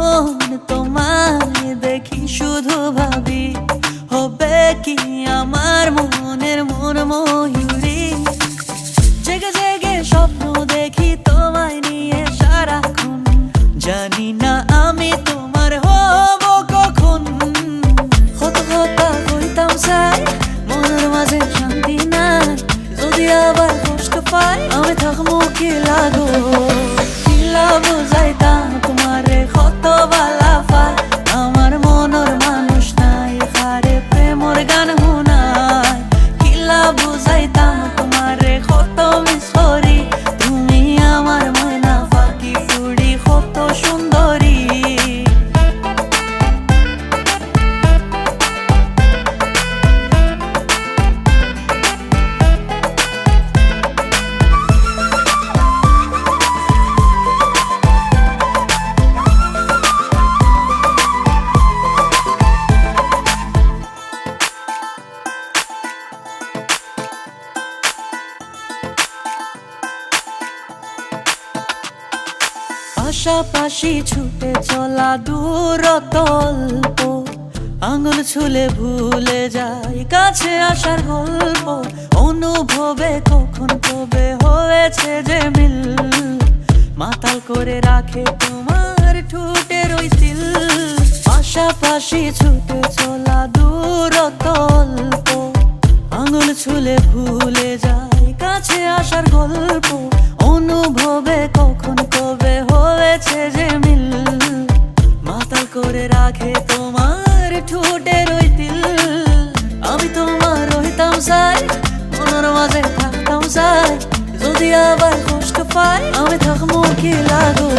যখন তোমায় দেখি শুধু ভাবি হবে কি আমার মনের মন ময়ূরী। জেগে জেগে স্বপ্ন দেখি তোমায় নিয়ে সারাক্ষণ, জানি না আমি তোমার হব কখন। হত হতা হইতাম চাই, মনের মাঝে শান্তি নাই, যদি আবার কষ্ট পাই আমি থাকবো কি লাগো। কিলা বুঝাইতাম তোমারে কত বালা পাই, আমার মনের মানুষ নাই হারে প্রেমর গান শুনাই। কিলা বুঝাইতাম তোমারে কত মিস করি, তুমি আমার ময়না পাখি ফুড়ি কত সুন্দরী। পাশাপাশি ছুটে চলা দূরত্ব অল্প, আঙুল ছুলে ভুলে যাই কাছে আসার গল্প। অনুভবে কখন কবে হয়েছে যে মিল, মাতাল করে রাখে তোমার ঠোঁটের ওই তিল। পাশাপাশি ছুটে চলা দূরত্ব অল্প, আঙুল ছুলে ভুলে যাই কাছে আসার গল্প। অনুভবে কখন কবে হয়েছে যে মিল, মাতাল করে রাখে তোমার ঠোঁটের ওই তিল। আমি তোমার রইতাম চাই, মনের মাঝে থাকতাম চাই, যদি আবার কষ্ট পাই আমি থাকবো কি লাগো।